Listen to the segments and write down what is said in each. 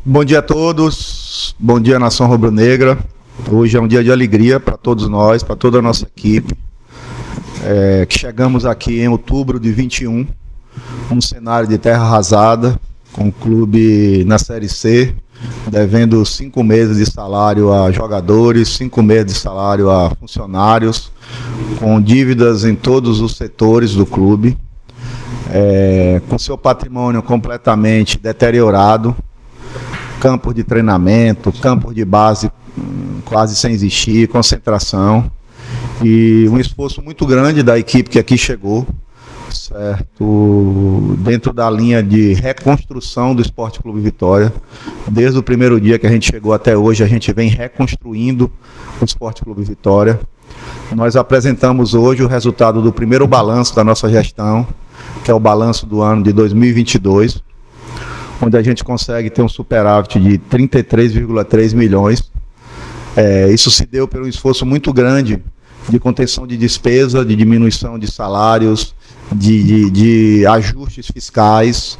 Bom dia a todos, bom dia Nação Rubro-Negra. Hoje é um dia de alegria para todos nós, para toda a nossa equipe, que chegamos aqui em outubro de 21, num cenário de terra arrasada, com o clube na Série C, devendo 5 meses de salário a jogadores, 5 meses de salário a funcionários, com dívidas em todos os setores do clube, com seu patrimônio completamente deteriorado, campos de treinamento, campos de base quase sem existir, concentração, e um esforço muito grande da equipe que aqui chegou, certo, dentro da linha de reconstrução do Sport Clube Vitória. Desde o primeiro dia que a gente chegou até hoje, a gente vem reconstruindo o Sport Clube Vitória. Nós apresentamos hoje o resultado do primeiro balanço da nossa gestão, que é o balanço do ano de 2022, onde a gente consegue ter um superávit de 33,3 milhões. Isso se deu pelo esforço muito grande de contenção de despesa, de diminuição de salários, de ajustes fiscais.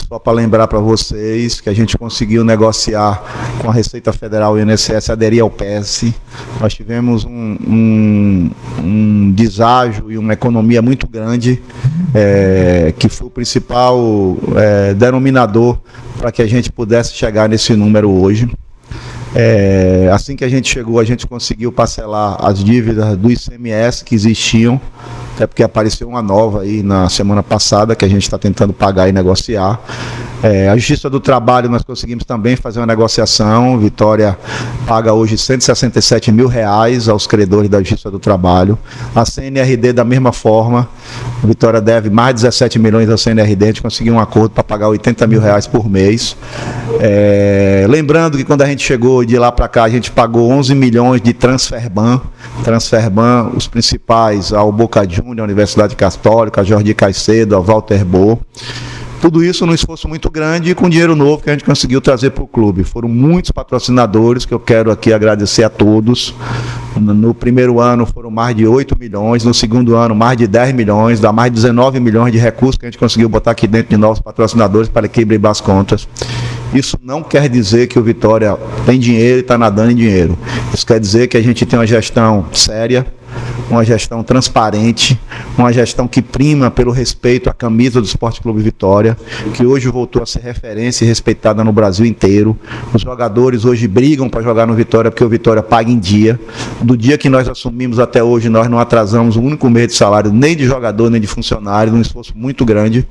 Só para lembrar para vocês que a gente conseguiu negociar com a Receita Federal e o INSS aderir ao PES. Nós tivemos um deságio e uma economia muito grande, que foi o principal denominador para que a gente pudesse chegar nesse número hoje. Assim que a gente chegou, a gente conseguiu parcelar as dívidas do ICMS que existiam, até porque apareceu uma nova aí na semana passada, que a gente está tentando pagar e negociar. A Justiça do Trabalho, nós conseguimos também fazer uma negociação. Vitória paga hoje R$167 mil aos credores da Justiça do Trabalho. A CNRD, da mesma forma, Vitória deve mais de 17 milhões à CNRD, a gente conseguiu um acordo para pagar R$80 mil por mês. Lembrando que quando a gente chegou de lá para cá, a gente pagou 11 milhões de Transferban, os principais, ao Boca Juniors, a Universidade Católica, a Jordi Caicedo, a Walter Bo. Tudo isso num esforço muito grande e com dinheiro novo que a gente conseguiu trazer para o clube. Foram muitos patrocinadores que eu quero aqui agradecer a todos. No primeiro ano foram mais de 8 milhões, no segundo ano mais de 10 milhões, dá mais de 19 milhões de recursos que a gente conseguiu botar aqui dentro de novos patrocinadores para equilibrar as contas. Isso não quer dizer que o Vitória tem dinheiro e está nadando em dinheiro. Isso quer dizer que a gente tem uma gestão séria, uma gestão transparente, uma gestão que prima pelo respeito à camisa do Sport Clube Vitória, que hoje voltou a ser referência e respeitada no Brasil inteiro. Os jogadores hoje brigam para jogar no Vitória porque o Vitória paga em dia. Do dia que nós assumimos até hoje, nós não atrasamos um único mês de salário, nem de jogador, nem de funcionário, um esforço muito grande.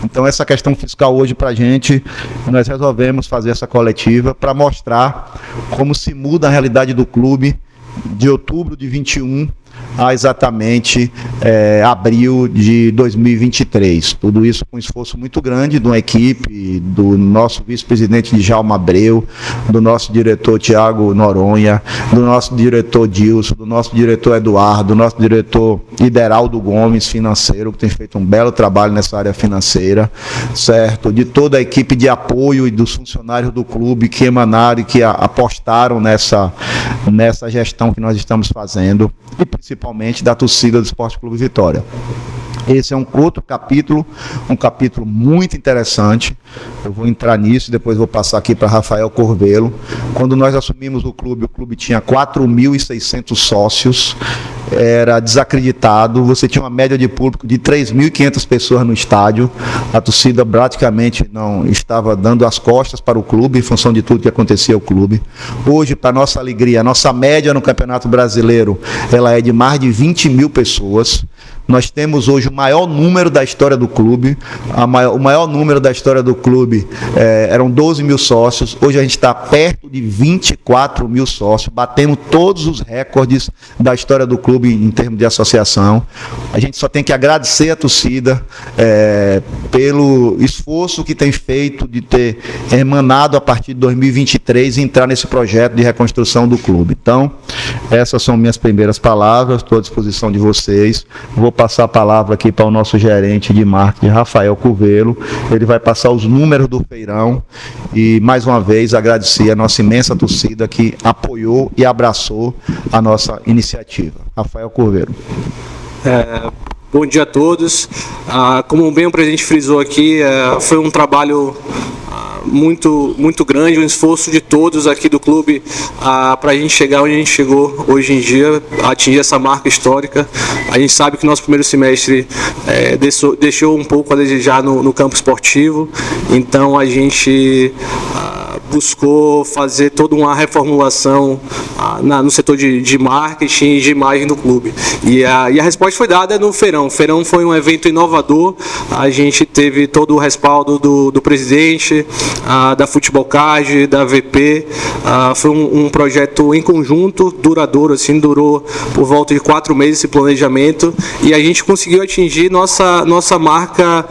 Então essa questão fiscal hoje para a gente, nós resolvemos fazer essa coletiva para mostrar como se muda a realidade do clube de outubro de 21 a exatamente abril de 2023. Tudo isso com um esforço muito grande de uma equipe, do nosso vice-presidente Djalma Abreu, do nosso diretor Tiago Noronha, do nosso diretor Dilson, do nosso diretor Eduardo, do nosso diretor Ideraldo Gomes, financeiro, que tem feito um belo trabalho nessa área financeira, certo? De toda a equipe de apoio e dos funcionários do clube que emanaram e que apostaram nessa gestão que nós estamos fazendo, e principalmente da torcida do Sport Clube Vitória. Esse é um outro capítulo, um capítulo muito interessante. Eu vou entrar nisso e depois vou passar aqui para Rafael Corvelo. Quando nós assumimos o clube tinha 4.600 sócios, era desacreditado, você tinha uma média de público de 3.500 pessoas no estádio, a torcida praticamente não estava dando as costas para o clube em função de tudo que acontecia ao clube. Hoje, para nossa alegria, a nossa média no Campeonato Brasileiro, ela é de mais de 20 mil pessoas. Nós temos hoje o maior número da história do clube, o maior número da história do clube eram 12 mil sócios, hoje a gente está perto de 24 mil sócios, batendo todos os recordes da história do clube em termos de associação. A gente só tem que agradecer a torcida pelo esforço que tem feito de ter emanado a partir de 2023 e entrar nesse projeto de reconstrução do clube. Então, essas são minhas primeiras palavras, estou à disposição de vocês. Vou passar a palavra aqui para o nosso gerente de marketing, Rafael Corvelo. Ele vai passar os números do feirão e, mais uma vez, agradecer a nossa imensa torcida que apoiou e abraçou a nossa iniciativa. Rafael Corvelo. Bom dia a todos. Como bem o presidente frisou aqui, foi um trabalho muito grande, um esforço de todos aqui do clube para a gente chegar onde a gente chegou hoje em dia, atingir essa marca histórica. A gente sabe que nosso primeiro semestre deixou um pouco a desejar no campo esportivo, então a gente buscou fazer toda uma reformulação no setor de marketing e de imagem do clube. E a resposta foi dada no Feirão. O Feirão foi um evento inovador, a gente teve todo o respaldo do presidente, da Futebol Card, da VP. Foi um projeto em conjunto, duradouro, assim, durou por volta de 4 meses esse planejamento, e a gente conseguiu atingir nossa marca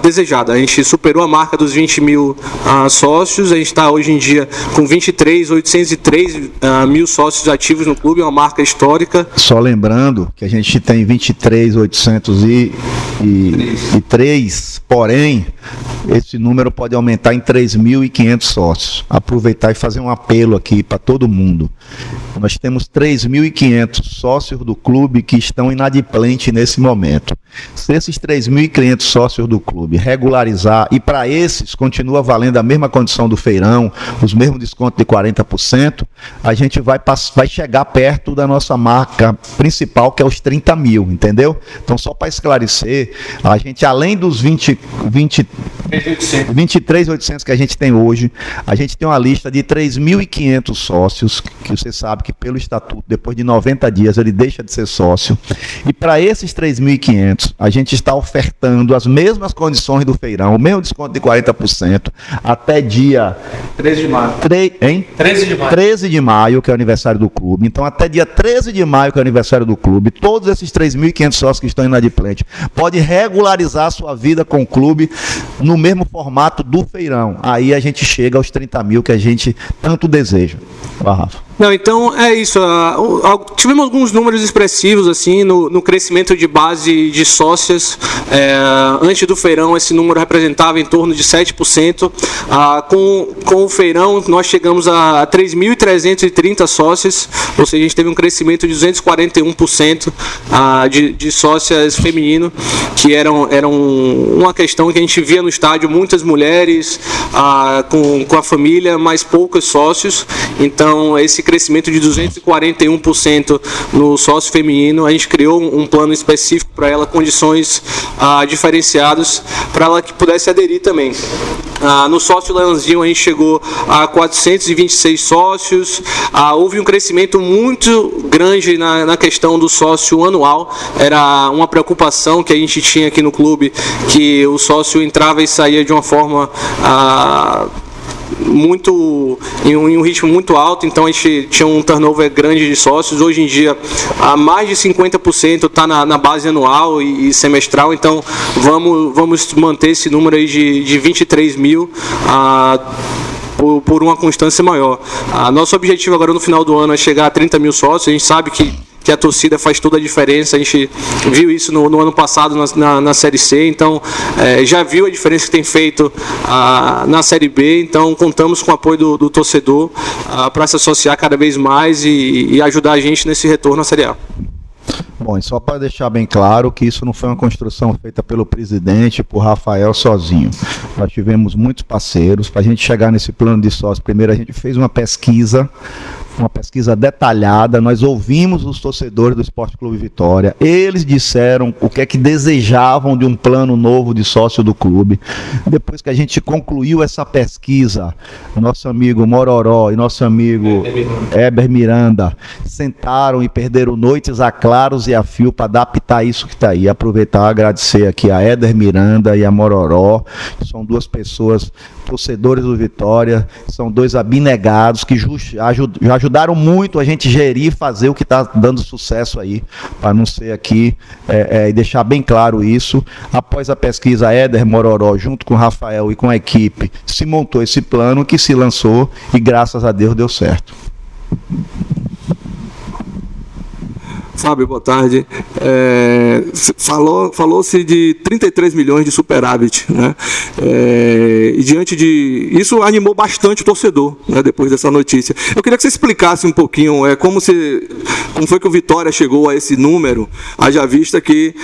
desejada. A gente superou a marca dos 20 mil sócios, a gente está hoje em dia com 803 mil sócios ativos no clube, é uma marca histórica. Só lembrando que a gente tem 23.803, porém, esse número pode aumentar em 3.500 sócios. Aproveitar e fazer um apelo aqui para todo mundo. Nós temos 3.500 sócios do clube que estão inadimplentes nesse momento. Se esses 3.500 sócios do clube regularizar, e para esses continua valendo a mesma condição do Feirão, os mesmos descontos de 40%, a gente vai chegar perto da nossa marca principal, que é os 30 mil, entendeu? Então, só para esclarecer, a gente, além dos 23.800 que a gente tem hoje, a gente tem uma lista de 3.500 sócios, que você sabe que pelo estatuto, depois de 90 dias, ele deixa de ser sócio. E para esses 3.500, a gente está ofertando as mesmas condições do Feirão, o mesmo desconto de 40%, até dia 13 de maio. 13 de maio. 13 de maio, que é o aniversário do clube. Então, até dia 13 de maio, que é o aniversário do clube, todos esses 3.500 sócios que estão inadimplentes podem regularizar a sua vida com o clube no mesmo formato do Feirão. Aí a gente chega aos 30 mil que a gente tanto deseja. Rafa. Não, então é isso. Tivemos alguns números expressivos assim no crescimento de base de sócias. Antes do Feirão, esse número representava em torno de 7%. Com o Feirão, nós chegamos a 3.330 sócias, ou seja, a gente teve um crescimento de 241% de sócias feminino, que eram uma questão que a gente via no estádio, muitas mulheres com a família, mas poucos sócios. Então, esse crescimento de 241% no sócio feminino, a gente criou um plano específico para ela, condições diferenciadas para ela que pudesse aderir também. No sócio Leãozinho a gente chegou a 426 sócios, houve um crescimento muito grande na questão do sócio anual. Era uma preocupação que a gente tinha aqui no clube, que o sócio entrava e saía de uma forma em um ritmo muito alto, então a gente tinha um turnover grande de sócios. Hoje em dia, mais de 50% está na base anual e semestral, então vamos manter esse número aí de 23 mil por uma constância maior. Nosso objetivo agora no final do ano é chegar a 30 mil sócios. A gente sabe que a torcida faz toda a diferença, a gente viu isso no ano passado na Série C, então já viu a diferença que tem feito na Série B, então contamos com o apoio do torcedor para se associar cada vez mais e ajudar a gente nesse retorno à Série A. Bom, e só para deixar bem claro que isso não foi uma construção feita pelo presidente, por Rafael sozinho. Nós tivemos muitos parceiros. Para a gente chegar nesse plano de sócio, primeiro a gente fez uma pesquisa detalhada, nós ouvimos os torcedores do Esporte Clube Vitória, eles disseram o que é que desejavam de um plano novo de sócio do clube. Depois que a gente concluiu essa pesquisa, nosso amigo Mororó e nosso amigo Heber Miranda sentaram e perderam noites a claros e a fio para adaptar isso que está aí. Aproveitar e agradecer aqui a Heber Miranda e a Mororó, que são duas pessoas, torcedores do Vitória, são dois abnegados que já ajudaram muito a gente gerir e fazer o que está dando sucesso aí, para não ser aqui e deixar bem claro isso. Após a pesquisa, Éder Mororó, junto com o Rafael e com a equipe, se montou esse plano que se lançou e graças a Deus deu certo. Fábio, boa tarde. Falou-se de 33 milhões de superávit, né? E diante de... Isso animou bastante o torcedor, né, depois dessa notícia. Eu queria que você explicasse um pouquinho como foi que o Vitória chegou a esse número, haja vista que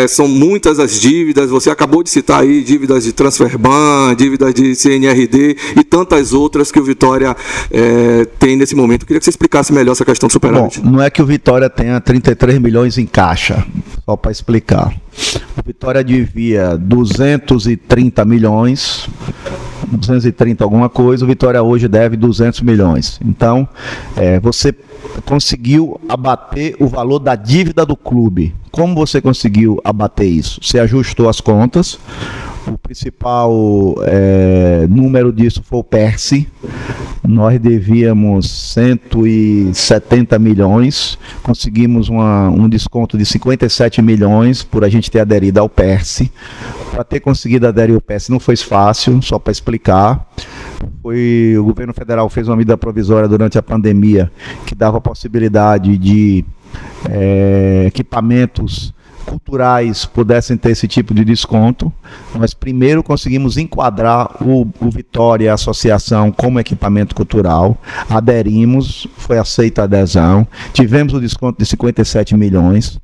são muitas as dívidas, você acabou de citar aí dívidas de Transferban, dívidas de CNRD e tantas outras que o Vitória tem nesse momento. Eu queria que você explicasse melhor essa questão do superávit. Bom, não é que o Vitória tenha 33 milhões em caixa, só para explicar. O Vitória devia 230 milhões, 230 alguma coisa, o Vitória hoje deve 200 milhões. Então, você conseguiu abater o valor da dívida do clube. Como você conseguiu abater isso? Você ajustou as contas. O principal número disso foi o PERSE. Nós devíamos 170 milhões, conseguimos um desconto de 57 milhões por a gente ter aderido ao PERSE. Para ter conseguido aderir ao PERSE não foi fácil, só para explicar. O governo federal fez uma medida provisória durante a pandemia que dava a possibilidade de equipamentos culturais pudessem ter esse tipo de desconto. Nós primeiro conseguimos enquadrar o Vitória e a associação como equipamento cultural, aderimos, foi aceita a adesão, tivemos o desconto de 57 milhões,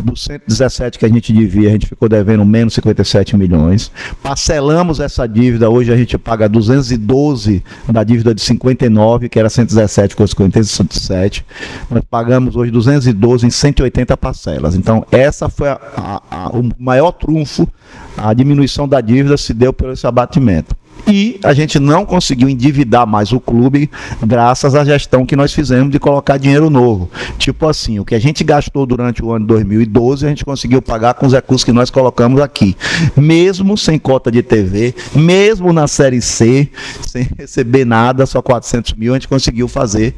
dos 117 que a gente devia, a gente ficou devendo menos 57 milhões, parcelamos essa dívida, hoje a gente paga 212 da dívida de 59, que era 117 com 57, nós pagamos hoje 212 em 180 parcelas. Então essa foi o maior trunfo, a diminuição da dívida se deu por esse abatimento. E a gente não conseguiu endividar mais o clube graças à gestão que nós fizemos de colocar dinheiro novo. Tipo assim, o que a gente gastou durante o ano de 2012, a gente conseguiu pagar com os recursos que nós colocamos aqui. Mesmo sem cota de TV, mesmo na Série C, sem receber nada, só 400 mil, a gente conseguiu fazer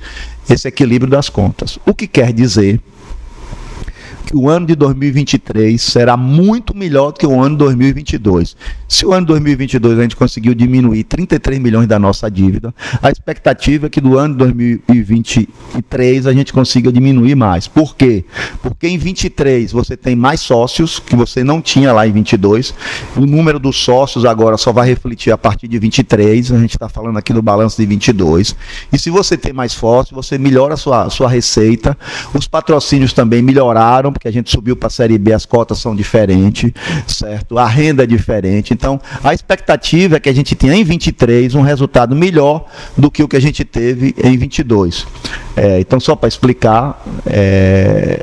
esse equilíbrio das contas. O que quer dizer que o ano de 2023 será muito melhor do que o ano de 2022. Se o ano de 2022 a gente conseguiu diminuir 33 milhões da nossa dívida, a expectativa é que do ano de 2023 a gente consiga diminuir mais. Por quê? Porque em 23 você tem mais sócios, que você não tinha lá em 22. O número dos sócios agora só vai refletir a partir de 23, a gente está falando aqui do balanço de 22. E se você tem mais sócios, você melhora a sua receita. Os patrocínios também melhoraram, porque a gente subiu para a Série B, as cotas são diferentes, certo? A renda é diferente. Então, a expectativa é que a gente tenha em 23 um resultado melhor do que o que a gente teve em 22. Então, só para explicar,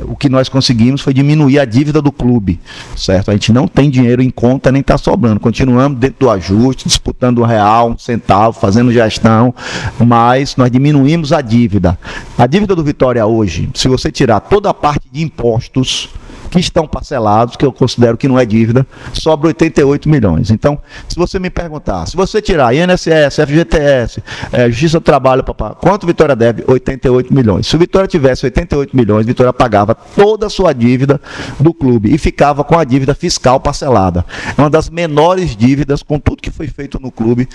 o que nós conseguimos foi diminuir a dívida do clube, certo? A gente não tem dinheiro em conta, nem está sobrando. Continuamos dentro do ajuste, disputando R$1, R$1, fazendo gestão, mas nós diminuímos a dívida. A dívida do Vitória hoje, se você tirar toda a parte de impostos que estão parcelados, que eu considero que não é dívida, sobra 88 milhões. Então, se você me perguntar, se você tirar INSS, FGTS, Justiça do Trabalho, quanto Vitória deve? 88 milhões. Se o Vitória tivesse 88 milhões, Vitória pagava toda a sua dívida do clube e ficava com a dívida fiscal parcelada. É uma das menores dívidas, com tudo que foi feito no clube,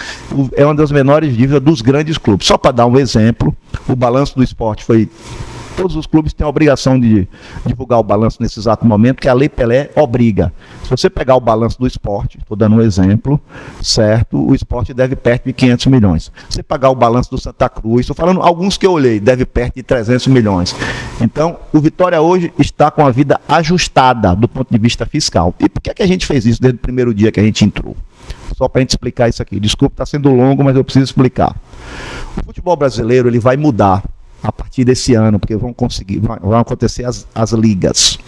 é uma das menores dívidas dos grandes clubes. Só para dar um exemplo, o balanço do esporte foi... Todos os clubes têm a obrigação de divulgar o balanço nesse exato momento, que a Lei Pelé obriga. Se você pegar o balanço do esporte, estou dando um exemplo, certo? O esporte deve perto de 500 milhões. Se você pagar o balanço do Santa Cruz, estou falando alguns que eu olhei, deve perto de 300 milhões. Então, o Vitória hoje está com a vida ajustada do ponto de vista fiscal. E por que a gente fez isso desde o primeiro dia que a gente entrou? Só para a gente explicar isso aqui. Desculpa, está sendo longo, mas eu preciso explicar. O futebol brasileiro ele vai mudar a partir desse ano, porque vão acontecer as ligas.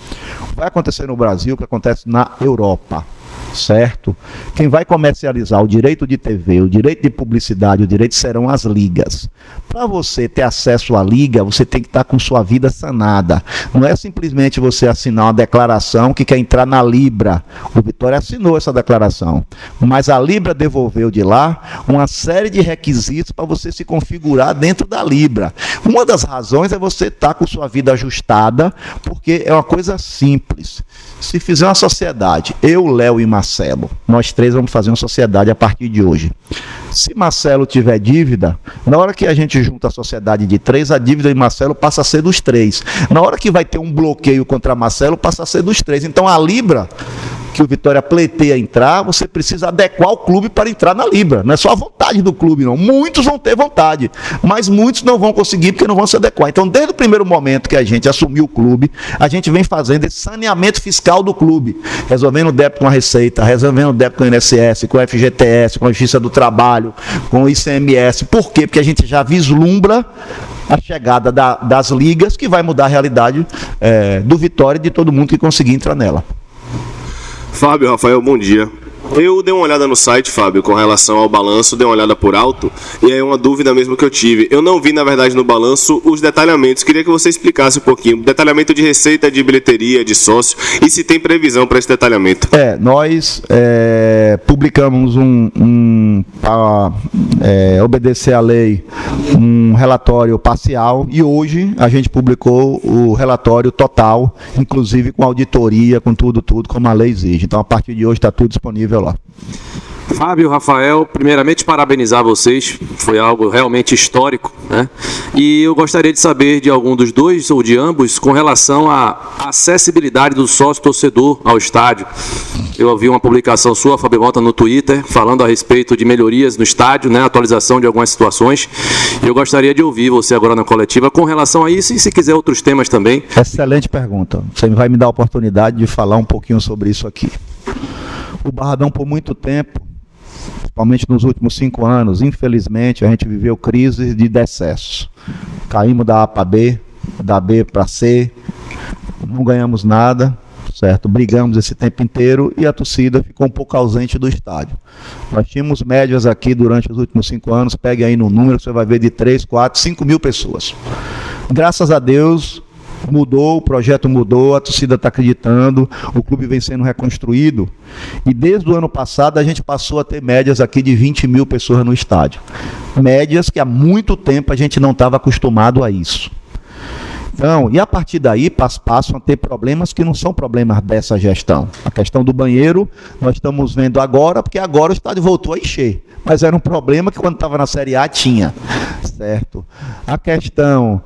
Vai acontecer no Brasil o que acontece na Europa, certo? Quem vai comercializar o direito de TV, o direito de publicidade, o direito serão as ligas. Para você ter acesso à liga, você tem que estar com sua vida sanada. Não é simplesmente você assinar uma declaração que quer entrar na Libra. O Vitória assinou essa declaração, mas a Libra devolveu de lá uma série de requisitos para você se configurar dentro da Libra. Uma das razões é você estar com sua vida ajustada, porque é uma coisa simples. Se fizer uma sociedade, eu, Léo e Marcelo, nós três vamos fazer uma sociedade a partir de hoje. Se Marcelo tiver dívida, na hora que a gente junta a sociedade de 3, a dívida de Marcelo passa a ser dos 3. Na hora que vai ter um bloqueio contra Marcelo, passa a ser dos 3. Então a Libra que o Vitória pleiteia entrar, você precisa adequar o clube para entrar na Libra. Não é só a vontade do clube, não. Muitos vão ter vontade, mas muitos não vão conseguir porque não vão se adequar. Então, desde o primeiro momento que a gente assumiu o clube, a gente vem fazendo esse saneamento fiscal do clube, resolvendo o débito com a Receita, resolvendo o débito com o INSS, com o FGTS, com a Justiça do Trabalho, com o ICMS. Por quê? Porque a gente já vislumbra a chegada das ligas, que vai mudar a realidade do Vitória e de todo mundo que conseguir entrar nela. Fábio, Rafael, bom dia. Eu dei uma olhada no site, Fábio, com relação ao balanço, dei uma olhada por alto, e é uma dúvida mesmo que eu tive. Eu não vi, na verdade, no balanço os detalhamentos. Queria que você explicasse um pouquinho. Detalhamento de receita, de bilheteria, de sócio, e se tem previsão para esse detalhamento. Nós publicamos para obedecer à lei, um relatório parcial, e hoje a gente publicou o relatório total, inclusive com auditoria, com tudo, como a lei exige. Então, a partir de hoje está tudo disponível lá. Fábio, Rafael, primeiramente parabenizar vocês, foi algo realmente histórico, né? E eu gostaria de saber de algum dos dois ou de ambos com relação à acessibilidade do sócio-torcedor ao estádio. Eu ouvi uma publicação sua, Fábio Mota, no Twitter, falando a respeito de melhorias no estádio, né? Atualização de algumas situações. Eu gostaria de ouvir você agora na coletiva com relação a isso e, se quiser, outros temas também. Excelente pergunta. Você vai me dar a oportunidade de falar um pouquinho sobre isso aqui. O Barradão, por muito tempo, principalmente nos últimos 5 anos, infelizmente, a gente viveu crises de decessos. Caímos da A para B, da B para C, não ganhamos nada, certo? Brigamos esse tempo inteiro e a torcida ficou um pouco ausente do estádio. Nós tínhamos médias aqui durante os últimos 5 anos, pegue aí no número, você vai ver de 3, 4, 5 mil pessoas. Graças a Deus, mudou, o projeto mudou, a torcida está acreditando, o clube vem sendo reconstruído, e desde o ano passado a gente passou a ter médias aqui de 20 mil pessoas no estádio. Médias que há muito tempo a gente não estava acostumado a isso. Então, e a partir daí passam a ter problemas que não são problemas dessa gestão. A questão do banheiro, nós estamos vendo agora, porque agora o estádio voltou a encher. Mas era um problema que quando estava na Série A tinha, certo? A questão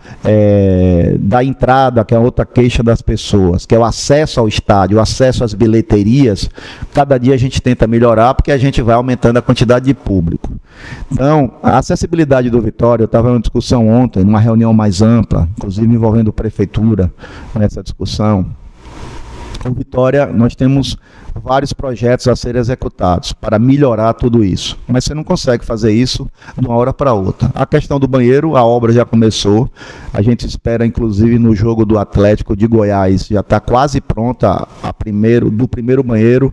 da entrada, que é outra queixa das pessoas, que é o acesso ao estádio, o acesso às bilheterias, cada dia a gente tenta melhorar, porque a gente vai aumentando a quantidade de público. Então, a acessibilidade do Vitória, eu estava em uma discussão ontem, numa reunião mais ampla, inclusive envolvendo a prefeitura nessa discussão. O Vitória, nós temos vários projetos a serem executados para melhorar tudo isso, mas você não consegue fazer isso de uma hora para outra. A questão do banheiro, a obra já começou, a gente espera inclusive no jogo do Atlético de Goiás, já está quase pronta do primeiro banheiro,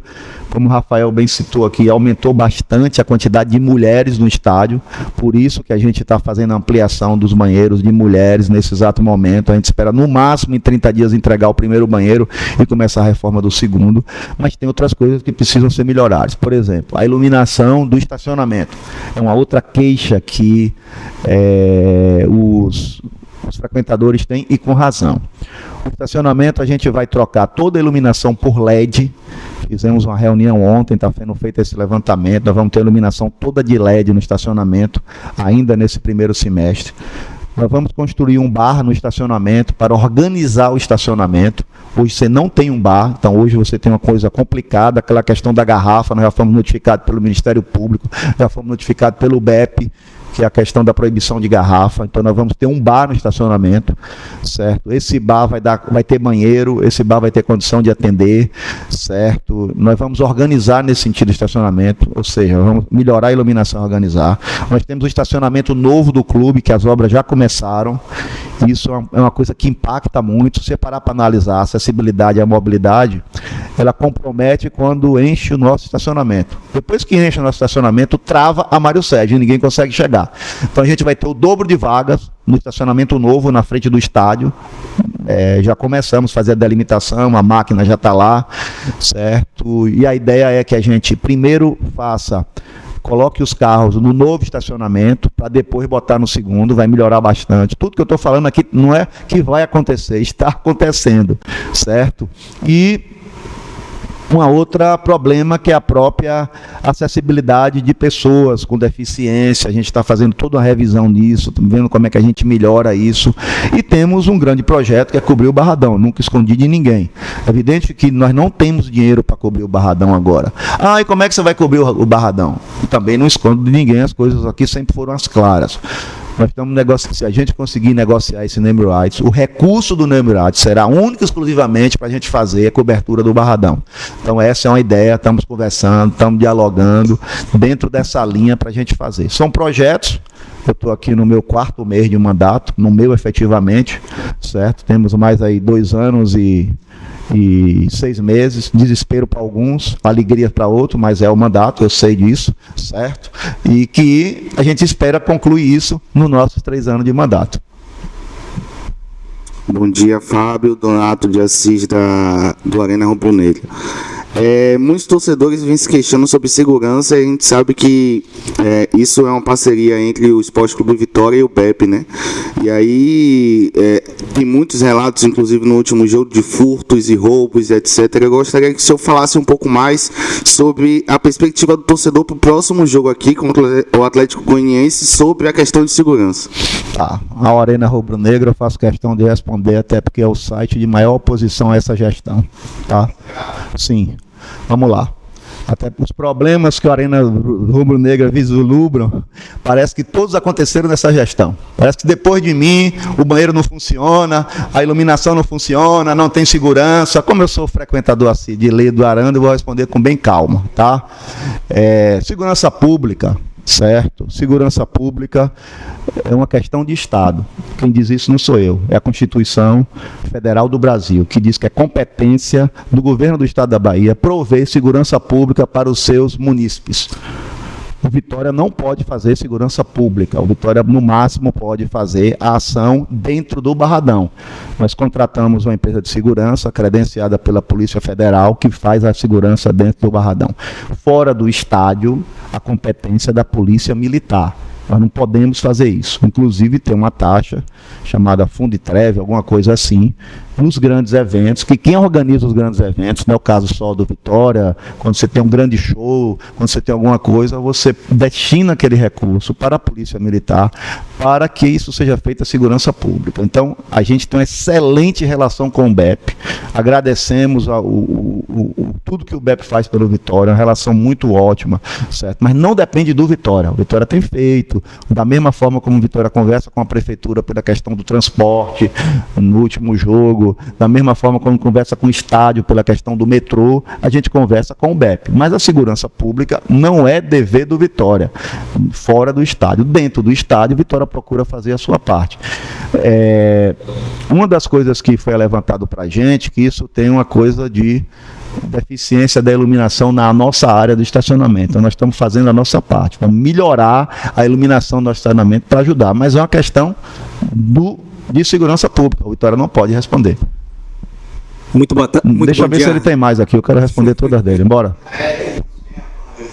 como o Rafael bem citou aqui, aumentou bastante a quantidade de mulheres no estádio, por isso que a gente está fazendo a ampliação dos banheiros de mulheres nesse exato momento. A gente espera no máximo em 30 dias entregar o primeiro banheiro e começar a reforma do segundo, mas tem outras coisas que precisam ser melhoradas. Por exemplo, a iluminação do estacionamento é uma outra queixa que os frequentadores têm, e com razão. O estacionamento, a gente vai trocar toda a iluminação por LED. Fizemos uma reunião ontem, está sendo feito esse levantamento, nós vamos ter iluminação toda de LED no estacionamento, ainda nesse primeiro semestre. Nós vamos construir um bar no estacionamento para organizar o estacionamento. Hoje você não tem um bar, então hoje você tem uma coisa complicada, aquela questão da garrafa, nós já fomos notificados pelo Ministério Público, já fomos notificados pelo BEP, que é a questão da proibição de garrafa. Então nós vamos ter um bar no estacionamento, certo? Esse bar vai ter banheiro, esse bar vai ter condição de atender, certo? Nós vamos organizar nesse sentido o estacionamento, ou seja, vamos melhorar a iluminação e organizar. Nós temos o estacionamento novo do clube, que as obras já começaram. Isso é uma coisa que impacta muito. Se você parar para analisar a acessibilidade e a mobilidade, ela compromete quando enche o nosso estacionamento. Depois que enche o nosso estacionamento, trava a Mário Sérgio e ninguém consegue chegar. Então a gente vai ter o dobro de vagas no estacionamento novo na frente do estádio. Já começamos a fazer a delimitação, a máquina já está lá, certo? E a ideia é que a gente primeiro coloque os carros no novo estacionamento para depois botar no segundo, vai melhorar bastante. Tudo que eu estou falando aqui não é que vai acontecer, está acontecendo, certo? E uma outra problema que é a própria acessibilidade de pessoas com deficiência. A gente está fazendo toda uma revisão nisso, vendo como é que a gente melhora isso. E temos um grande projeto que é cobrir o Barradão. Nunca escondi de ninguém. É evidente que nós não temos dinheiro para cobrir o Barradão agora. E como é que você vai cobrir o Barradão? E também não escondo de ninguém, as coisas aqui sempre foram as claras. Nós estamos negociando, se a gente conseguir negociar esse name rights, o recurso do name rights será único e exclusivamente para a gente fazer a cobertura do Barradão. Então essa é uma ideia, estamos conversando, estamos dialogando dentro dessa linha para a gente fazer. São projetos, eu estou aqui no meu 4º mês de mandato, no meu efetivamente, certo? Temos mais aí 2 anos e 6 meses, desespero para alguns, alegria para outros, mas é o mandato, eu sei disso, certo? E que a gente espera concluir isso nos nossos 3 anos de mandato. Bom dia, Fábio, Donato de Assis, do Arena Rubro-Negra. Muitos torcedores vêm se queixando sobre segurança e a gente sabe que isso é uma parceria entre o Esporte Clube Vitória e o BEP, né? E aí tem muitos relatos, inclusive no último jogo, de furtos e roubos, etc. Eu gostaria que o senhor falasse um pouco mais sobre a perspectiva do torcedor para o próximo jogo aqui contra o Atlético Goianiense sobre a questão de segurança. Tá. A Arena Rubro-Negra eu faço questão de responder, até porque é o site de maior oposição a essa gestão, tá? Sim. Vamos lá. Até os problemas que a Arena Rubro-Negra vislumbram, parece que todos aconteceram nessa gestão. Parece que depois de mim, o banheiro não funciona, a iluminação não funciona, não tem segurança. Como eu sou frequentador assim, de lei do Aranda, eu vou responder com bem calma, tá? Segurança pública, certo? Segurança pública é uma questão de Estado. Quem diz isso não sou eu, é a Constituição Federal do Brasil, que diz que é competência do governo do Estado da Bahia prover segurança pública para os seus munícipes. O Vitória não pode fazer segurança pública. O Vitória, no máximo, pode fazer a ação dentro do Barradão. Nós contratamos uma empresa de segurança credenciada pela Polícia Federal que faz a segurança dentro do Barradão. Fora do estádio, a competência da Polícia Militar. Nós não podemos fazer isso. Inclusive, tem uma taxa chamada fundo de treve, alguma coisa assim, nos grandes eventos, que quem organiza os grandes eventos, não é o caso só do Vitória, quando você tem um grande show, quando você tem alguma coisa, você destina aquele recurso para a Polícia Militar, para que isso seja feito a segurança pública. Então, a gente tem uma excelente relação com o BEP, agradecemos tudo que o BEP faz pelo Vitória, uma relação muito ótima, certo? Mas não depende do Vitória. O Vitória tem feito, da mesma forma como o Vitória conversa com a Prefeitura pela questão do transporte, no último jogo, da mesma forma como conversa com o estádio pela questão do metrô, a gente conversa com o BEP. Mas a segurança pública não é dever do Vitória, fora do estádio. Dentro do estádio, o Vitória procura fazer a sua parte. Uma das coisas que foi levantado para a gente, que isso tem uma coisa de deficiência da iluminação na nossa área do estacionamento. Então, nós estamos fazendo a nossa parte, vamos melhorar a iluminação do estacionamento para ajudar, mas é uma questão de segurança pública. O Vitória não pode responder. Muito boa tarde. Deixa eu ver se ele tem mais aqui, eu quero responder todas dele. Bora.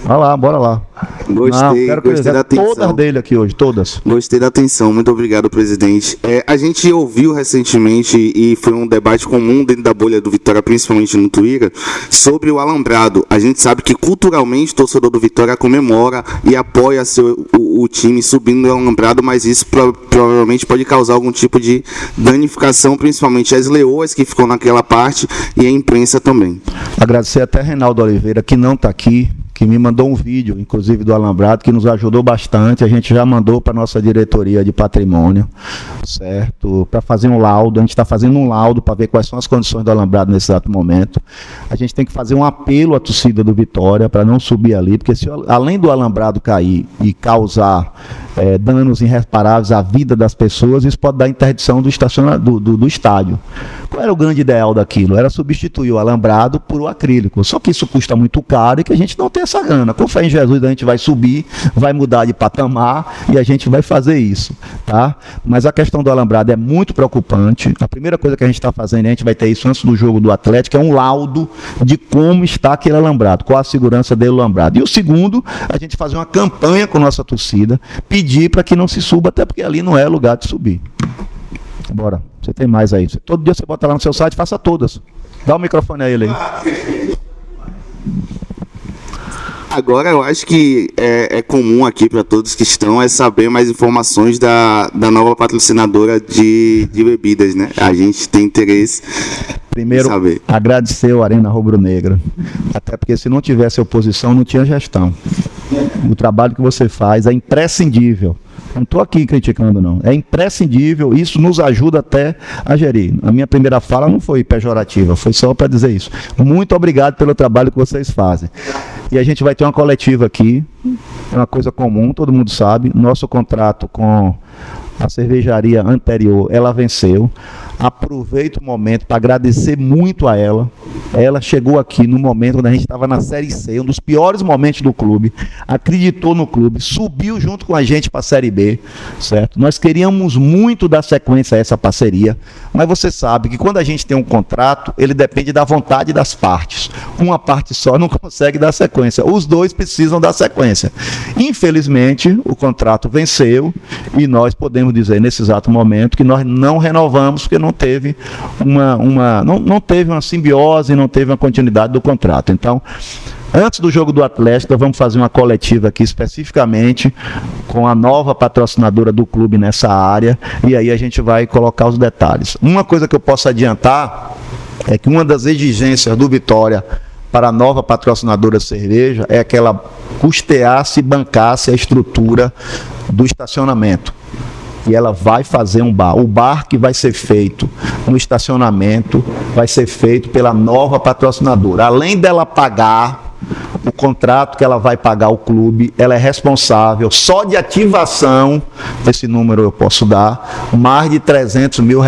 Vai lá, bora lá. Gostei da atenção. Todas dele aqui hoje, todas. Gostei da atenção, muito obrigado, presidente. A gente ouviu recentemente, e foi um debate comum dentro da bolha do Vitória, principalmente no Twitter, sobre o alambrado. A gente sabe que culturalmente o torcedor do Vitória comemora e apoia o time subindo o alambrado, mas isso provavelmente pode causar algum tipo de danificação, principalmente as leoas que ficam naquela parte e a imprensa também. Agradecer até Reinaldo Oliveira, que não está aqui, que me mandou um vídeo, inclusive do alambrado, que nos ajudou bastante. A gente já mandou para a nossa diretoria de patrimônio, certo? Para fazer um laudo. A gente está fazendo um laudo para ver quais são as condições do alambrado nesse exato momento. A gente tem que fazer um apelo à torcida do Vitória para não subir ali, porque se, além do alambrado cair e causar danos irreparáveis à vida das pessoas, isso pode dar interdição do estádio. Qual era o grande ideal daquilo? Era substituir o alambrado por o acrílico. Só que isso custa muito caro e que a gente não tem essa grana. Com fé em Jesus, a gente vai subir, vai mudar de patamar e a gente vai fazer isso, tá? Mas a questão do alambrado é muito preocupante. A primeira coisa que a gente está fazendo, a gente vai ter isso antes do jogo do Atlético, é um laudo de como está aquele alambrado, qual a segurança dele alambrado. E o segundo, a gente fazer uma campanha com nossa torcida, pedir para que não se suba, até porque ali não é lugar de subir. Bora, você tem mais aí. Todo dia você bota lá no seu site, faça todas. Dá o microfone a ele aí. Agora eu acho que é comum aqui para todos que estão saber mais informações da nova patrocinadora de bebidas, né? A gente tem interesse Primeiro, em saber. agradecer o Arena Rubro-Negra, até porque se não tivesse oposição, não tinha gestão. O trabalho que você faz é imprescindível. Não estou aqui criticando, não. É imprescindível, isso nos ajuda até a gerir. A minha primeira fala não foi pejorativa, foi só para dizer isso. Muito obrigado pelo trabalho que vocês fazem. E a gente vai ter uma coletiva aqui, é uma coisa comum, todo mundo sabe. Nosso contrato com a cervejaria anterior, ela venceu. Aproveito o momento para agradecer muito a ela. Ela chegou aqui no momento quando a gente estava na Série C, um dos piores momentos do clube, acreditou no clube, subiu junto com a gente para a Série B, certo? Nós queríamos muito dar sequência a essa parceria, mas você sabe que quando a gente tem um contrato, ele depende da vontade das partes. Uma parte só não consegue dar sequência, os dois precisam dar sequência. Infelizmente, o contrato venceu e nós podemos dizer nesse exato momento que nós não renovamos porque não teve não teve uma simbiose, não teve uma continuidade do contrato. Então, antes do jogo do Atlético, nós vamos fazer uma coletiva aqui especificamente com a nova patrocinadora do clube nessa área e aí a gente vai colocar os detalhes. Uma coisa que eu posso adiantar é que uma das exigências do Vitória para a nova patrocinadora de cerveja é que ela custeasse e bancasse a estrutura do estacionamento. E ela vai fazer um bar. O bar que vai ser feito no estacionamento vai ser feito pela nova patrocinadora. Além dela pagar o contrato que ela vai pagar ao clube, ela é responsável só de ativação, esse número eu posso dar, mais de R$300 mil,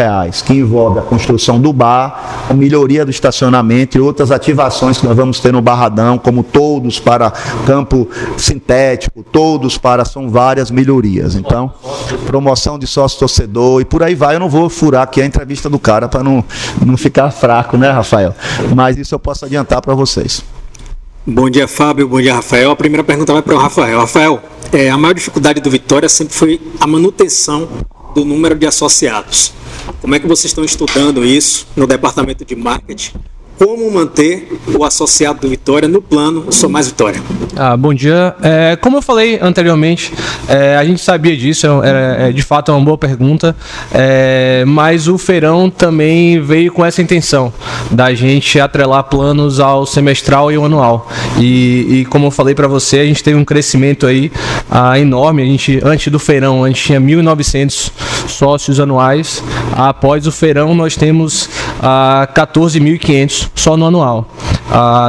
que envolve a construção do bar, a melhoria do estacionamento e outras ativações que nós vamos ter no Barradão, como todos para campo sintético, são várias melhorias. Então, promoção de sócio-torcedor e por aí vai. Eu não vou furar aqui a entrevista do cara para não ficar fraco, né, Rafael? Mas isso eu posso adiantar para vocês. Bom dia, Fábio. Bom dia, Rafael. A primeira pergunta vai para o Rafael. Rafael, a maior dificuldade do Vitória sempre foi a manutenção do número de associados. Como é que vocês estão estudando isso no departamento de marketing? Como manter o associado do Vitória no plano Sou Mais Vitória? Bom dia. Como eu falei anteriormente, a gente sabia disso, de fato é uma boa pergunta, mas o Feirão também veio com essa intenção, da gente atrelar planos ao semestral e ao anual. E como eu falei para você, a gente teve um crescimento aí enorme. Antes do Feirão, a gente tinha 1.900 sócios anuais. Após o Feirão, nós temos 14.500 só no anual.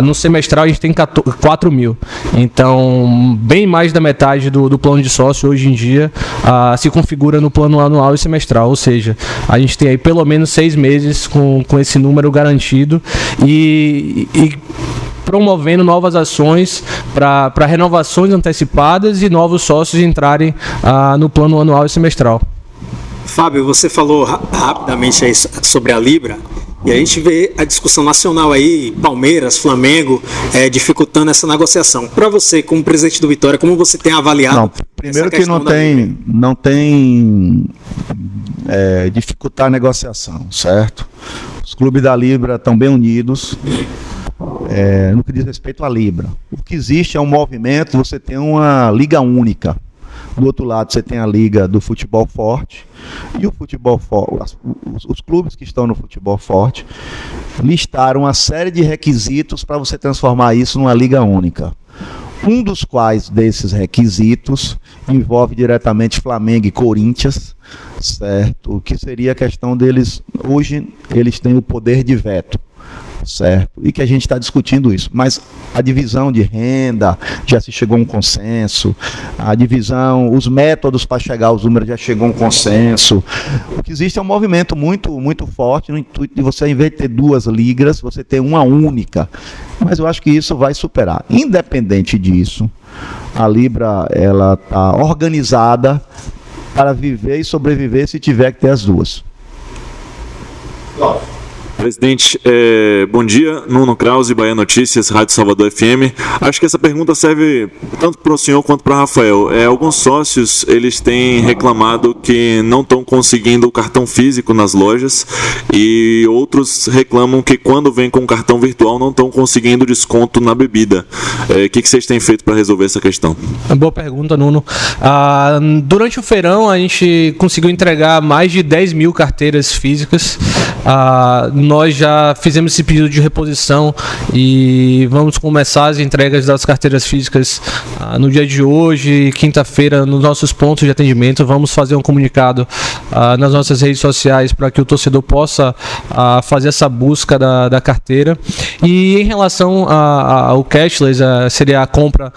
No semestral a gente tem 4 mil. Então, bem mais da metade do plano de sócio hoje em dia se configura no plano anual e semestral. Ou seja, a gente tem aí pelo menos 6 meses com esse número garantido e promovendo novas ações para renovações antecipadas e novos sócios entrarem no plano anual e semestral. Fábio, você falou rapidamente aí sobre a Libra. E a gente vê a discussão nacional aí, Palmeiras, Flamengo, dificultando essa negociação. Para você, como presidente do Vitória, como você tem avaliado? Não, primeiro que não tem dificultar a negociação, certo? Os clubes da Libra estão bem unidos. No que diz respeito à Libra. O que existe é um movimento, você tem uma liga única. Do outro lado você tem a liga do futebol forte e o futebol forte, os clubes que estão no futebol forte listaram uma série de requisitos para você transformar isso numa liga única. Um dos quais desses requisitos envolve diretamente Flamengo e Corinthians, certo? O que seria a questão deles, hoje eles têm o poder de veto. Certo? E que a gente está discutindo isso, mas a divisão de renda já se chegou a um consenso, a divisão, os métodos para chegar aos números já chegou a um consenso. O que existe é um movimento muito, muito forte no intuito de você, ao invés de ter 2 ligas, você ter uma única, mas eu acho que isso vai superar. Independente disso, a Libra ela está organizada para viver e sobreviver se tiver que ter as 2. Presidente, bom dia. Nuno Krause, Bahia Notícias, Rádio Salvador FM. Acho que essa pergunta serve tanto para o senhor quanto para o Rafael. Alguns sócios, eles têm reclamado que não estão conseguindo o cartão físico nas lojas e outros reclamam que quando vem com cartão virtual não estão conseguindo desconto na bebida. O que vocês têm feito para resolver essa questão? Boa pergunta, Nuno. Durante o feirão, a gente conseguiu entregar mais de 10 mil carteiras físicas. Nós já fizemos esse pedido de reposição e vamos começar as entregas das carteiras físicas no dia de hoje, quinta-feira, nos nossos pontos de atendimento. Vamos fazer um comunicado nas nossas redes sociais para que o torcedor possa fazer essa busca da carteira. E em relação ao cashless, seria a compra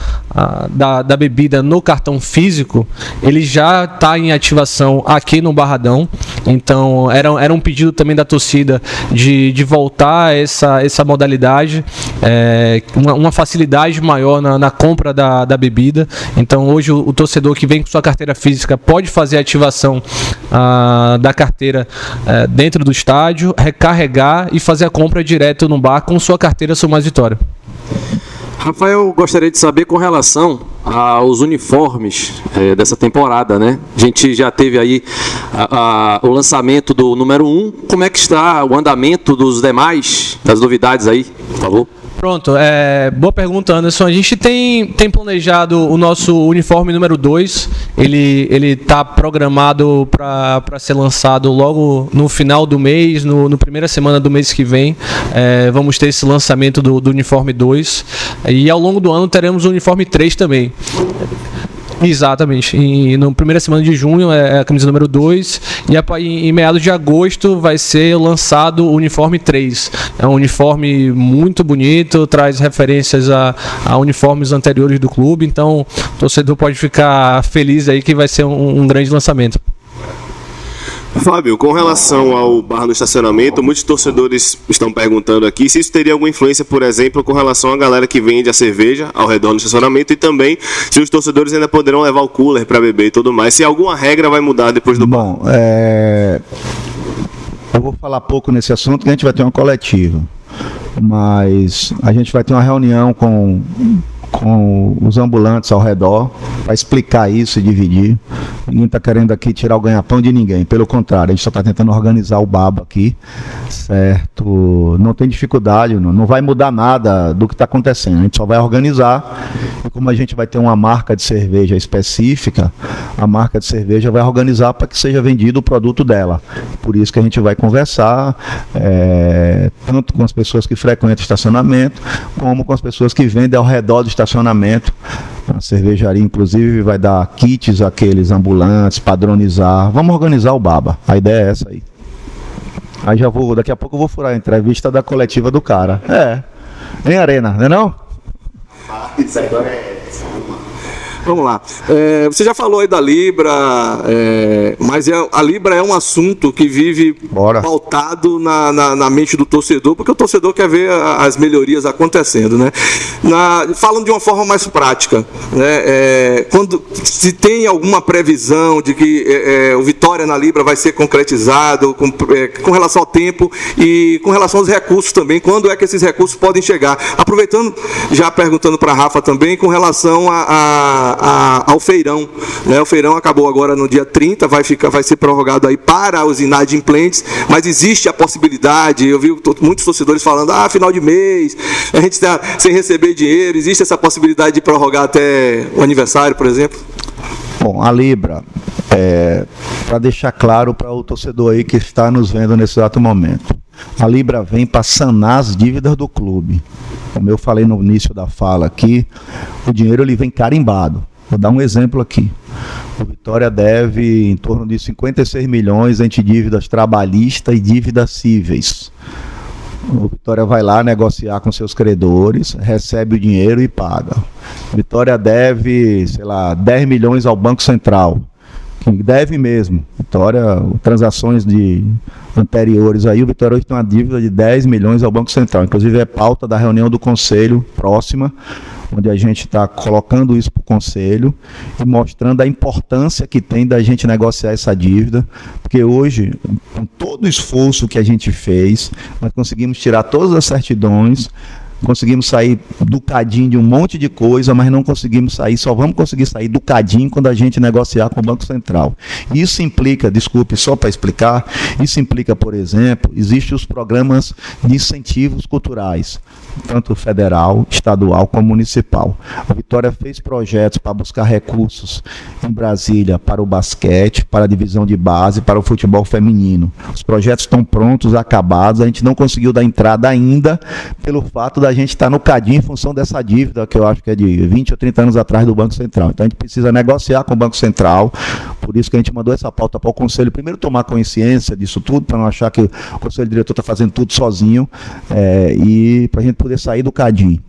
da bebida no cartão físico, ele já está em ativação aqui no Barradão. Então era um pedido também da torcida de voltar essa modalidade, uma facilidade maior na compra da bebida. Então hoje o torcedor que vem com sua carteira física pode fazer a ativação da carteira dentro do estádio, recarregar e fazer a compra direto no bar com sua carteira Sou Mais Vitória. Rafael, gostaria de saber com relação aos uniformes dessa temporada, né? A gente já teve aí o lançamento do número 1. Como é que está o andamento dos demais, das novidades aí, por favor? Pronto, boa pergunta, Anderson. A gente tem planejado o nosso uniforme número 2. Ele está programado para ser lançado logo no final do mês, no primeira semana do mês que vem. Vamos ter esse lançamento do uniforme 2. E ao longo do ano teremos o uniforme 3 também. Exatamente. E na primeira semana de junho é a camisa número 2 e em meados de agosto vai ser lançado o uniforme 3. É um uniforme muito bonito, traz referências a uniformes anteriores do clube, então o torcedor pode ficar feliz aí que vai ser um grande lançamento. Fábio, com relação ao bar no estacionamento, muitos torcedores estão perguntando aqui se isso teria alguma influência, por exemplo, com relação à galera que vende a cerveja ao redor do estacionamento e também se os torcedores ainda poderão levar o cooler para beber e tudo mais, se alguma regra vai mudar depois do bar. Bom, eu vou falar pouco nesse assunto, que a gente vai ter uma coletiva, mas a gente vai ter uma reunião com os ambulantes ao redor para explicar isso e dividir. Ninguém está querendo aqui tirar o ganha-pão de ninguém, pelo contrário, a gente só está tentando organizar o baba aqui, certo? Não tem dificuldade, não vai mudar nada do que está acontecendo, a gente só vai organizar. E como a gente vai ter uma marca de cerveja específica, a marca de cerveja vai organizar para que seja vendido o produto dela. Por isso que a gente vai conversar tanto com as pessoas que frequentam o estacionamento, como com as pessoas que vendem ao redor do estacionamento. A cervejaria, inclusive, vai dar kits àqueles ambulantes, padronizar. Vamos organizar o baba. A ideia é essa aí. Aí daqui a pouco eu vou furar a entrevista da coletiva do cara. Em Arena, não é não? Isso agora é... Vamos lá. Você já falou aí da Libra, mas a Libra é um assunto que vive pautado na mente do torcedor, porque o torcedor quer ver as melhorias acontecendo, né? Falando de uma forma mais prática, né? Se tem alguma previsão de que o Vitória na Libra vai ser concretizado com relação ao tempo e com relação aos recursos também, quando é que esses recursos podem chegar? Aproveitando, já perguntando para a Rafa também, com relação ao feirão, né? O feirão acabou agora no dia 30, vai ser prorrogado aí para os inadimplentes, mas existe a possibilidade, eu vi muitos torcedores falando, final de mês, a gente está sem receber dinheiro, existe essa possibilidade de prorrogar até o aniversário, por exemplo? Bom, a Libra, para deixar claro para o torcedor aí que está nos vendo nesse exato momento, a Libra vem para sanar as dívidas do clube. Como eu falei no início da fala aqui, o dinheiro ele vem carimbado. Vou dar um exemplo aqui. O Vitória deve em torno de 56 milhões entre dívidas trabalhistas e dívidas cíveis. O Vitória vai lá negociar com seus credores, recebe o dinheiro e paga. O Vitória deve, 10 milhões ao Banco Central. Que deve mesmo. Vitória, transações anteriores aí, o Vitória hoje tem uma dívida de 10 milhões ao Banco Central. Inclusive é pauta da reunião do Conselho próxima. onde a gente está colocando isso para o Conselho e mostrando a importância que tem da gente negociar essa dívida, porque hoje, com todo o esforço que a gente fez, nós conseguimos tirar todas as certidões, conseguimos sair do cadinho de um monte de coisa, mas não conseguimos sair, só vamos conseguir sair do cadinho quando a gente negociar com o Banco Central. Isso implica, desculpe, só para explicar, isso implica, por exemplo, existem os programas de incentivos culturais, tanto federal, estadual como municipal. A Vitória fez projetos para buscar recursos em Brasília para o basquete, para a divisão de base, para o futebol feminino. Os projetos estão prontos, acabados, a gente não conseguiu dar entrada ainda pelo fato da gente estar no cadinho em função dessa dívida, que eu acho que é de 20 ou 30 anos atrás do Banco Central. Então a gente precisa negociar com o Banco Central, por isso que a gente mandou essa pauta para o Conselho, primeiro tomar consciência disso tudo, para não achar que o Conselho Diretor está fazendo tudo sozinho, e para a gente poder sair do cadinho.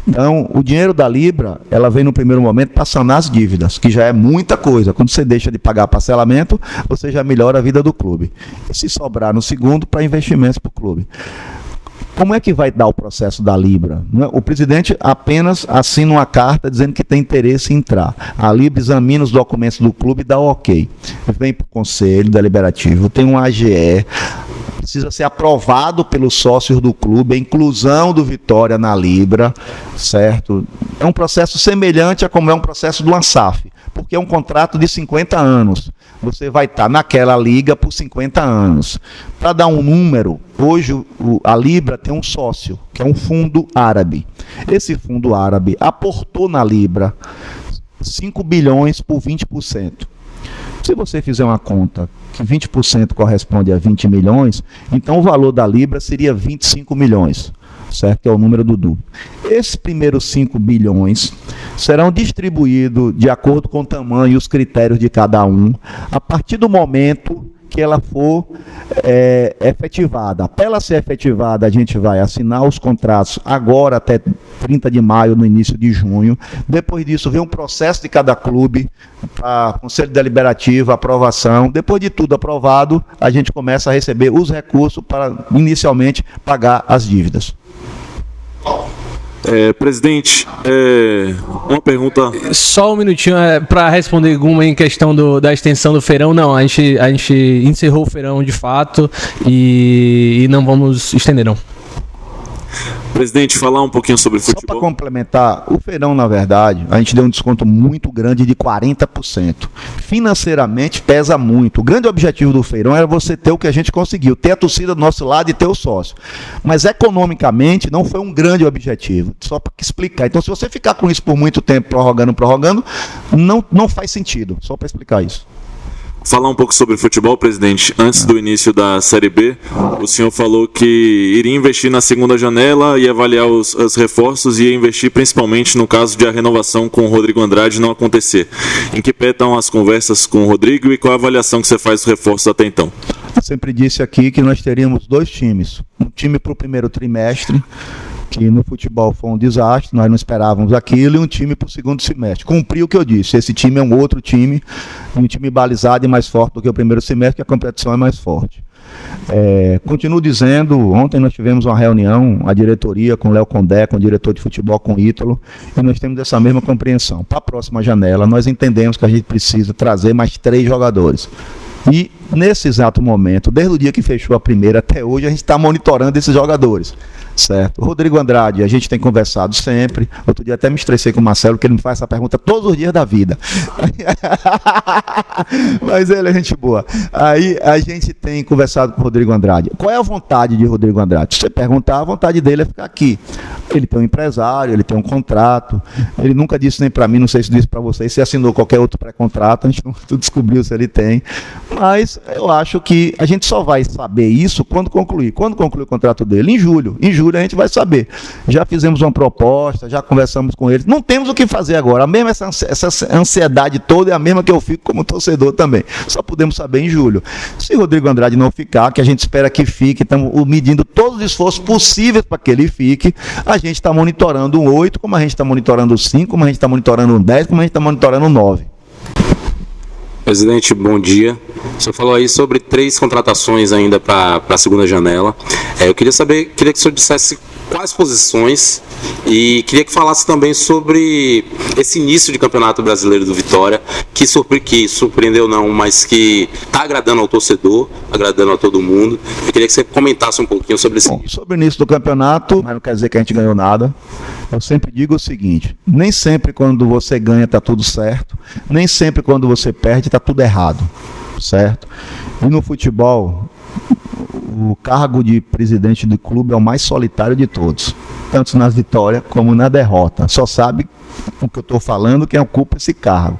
Então, o dinheiro da Libra, ela vem no primeiro momento para sanar as dívidas, que já é muita coisa. Quando você deixa de pagar parcelamento, você já melhora a vida do clube. E se sobrar no segundo, para investimentos para o clube. Como é que vai dar o processo da Libra? O presidente apenas assina uma carta dizendo que tem interesse em entrar. A Libra examina os documentos do clube e dá o ok. Vem para o Conselho Deliberativo, tem um AGE, precisa ser aprovado pelos sócios do clube, a inclusão do Vitória na Libra, certo? É um processo semelhante a como é um processo do ANSAF, porque é um contrato de 50 anos. Você vai estar naquela liga por 50 anos. Para dar um número, hoje a Libra tem um sócio, que é um fundo árabe. Esse fundo árabe aportou na Libra 5 bilhões por 20%. Se você fizer uma conta que 20% corresponde a 20 milhões, então o valor da Libra seria 25 milhões. Certo? Que é o número do duplo. Esses primeiros 5 bilhões serão distribuídos de acordo com o tamanho e os critérios de cada um, a partir do momento que ela for efetivada. Para ela ser efetivada, a gente vai assinar os contratos agora até 30 de maio, no início de junho. Depois disso, vem um processo de cada clube, para Conselho Deliberativo, aprovação. Depois de tudo aprovado, a gente começa a receber os recursos para, inicialmente, pagar as dívidas. Presidente, uma pergunta. Só um minutinho para responder alguma em questão da extensão do feirão. Não, a gente encerrou o feirão de fato e não vamos estender, não. Presidente, falar um pouquinho sobre futebol. Só para complementar, o feirão, na verdade, a gente deu um desconto muito grande de 40%. Financeiramente pesa muito. O grande objetivo do feirão era você ter o que a gente conseguiu, ter a torcida do nosso lado e ter o sócio. Mas economicamente não foi um grande objetivo, só para explicar. Então, se você ficar com isso por muito tempo, prorrogando, não faz sentido, só para explicar isso. Falar um pouco sobre futebol, presidente. Antes do início da Série B, o senhor falou que iria investir na segunda janela e avaliar os reforços e ia investir principalmente no caso de a renovação com o Rodrigo Andrade não acontecer. Em que pé estão as conversas com o Rodrigo e qual a avaliação que você faz dos reforços até então? Eu sempre disse aqui que nós teríamos 2 times. Um time para o primeiro trimestre, que no futebol foi um desastre, nós não esperávamos aquilo, e um time para o segundo semestre. Cumpri o que eu disse, esse time é um outro time, um time balizado e mais forte do que o primeiro semestre, que a competição é mais forte. Continuo dizendo, ontem nós tivemos uma reunião, a diretoria com o Léo Condé, com o diretor de futebol, com o Ítalo, e nós temos essa mesma compreensão. Para a próxima janela, nós entendemos que a gente precisa trazer mais 3 jogadores. E nesse exato momento, desde o dia que fechou a primeira até hoje, a gente está monitorando esses jogadores. Certo. O Rodrigo Andrade, a gente tem conversado sempre. Outro dia até me estressei com o Marcelo, que ele me faz essa pergunta todos os dias da vida. Mas ele é gente boa. Aí a gente tem conversado com o Rodrigo Andrade. Qual é a vontade de Rodrigo Andrade? Se você perguntar, a vontade dele é ficar aqui. Ele tem um empresário, ele tem um contrato. Ele nunca disse nem para mim, não sei se disse para vocês, se assinou qualquer outro pré-contrato, a gente não descobriu se ele tem. Mas eu acho que a gente só vai saber isso quando concluir. Quando concluir o contrato dele? Em julho. Em julho a gente vai saber. Já fizemos uma proposta, já conversamos com eles. Não temos o que fazer agora. A mesma essa ansiedade toda é a mesma que eu fico como torcedor também. Só podemos saber em julho. Se Rodrigo Andrade não ficar, que a gente espera que fique, estamos medindo todos os esforços possíveis para que ele fique, a gente está monitorando um 8, como a gente está monitorando um 5, como a gente está monitorando um 10, como a gente está monitorando um 9. Presidente, bom dia. O senhor falou aí sobre 3 contratações ainda para a segunda janela. Eu queria que o senhor dissesse quais posições, e queria que falasse também sobre esse início de Campeonato Brasileiro do Vitória, que surpreendeu não, mas que está agradando ao torcedor, agradando a todo mundo. Eu queria que você comentasse um pouquinho sobre isso. Sobre o início do campeonato, mas não quer dizer que a gente ganhou nada. Eu sempre digo o seguinte: nem sempre quando você ganha está tudo certo, nem sempre quando você perde está tudo errado, certo? E no futebol, o cargo de presidente do clube é o mais solitário de todos, tanto na vitória como na derrota. Só sabe o que eu estou falando quem ocupa esse cargo.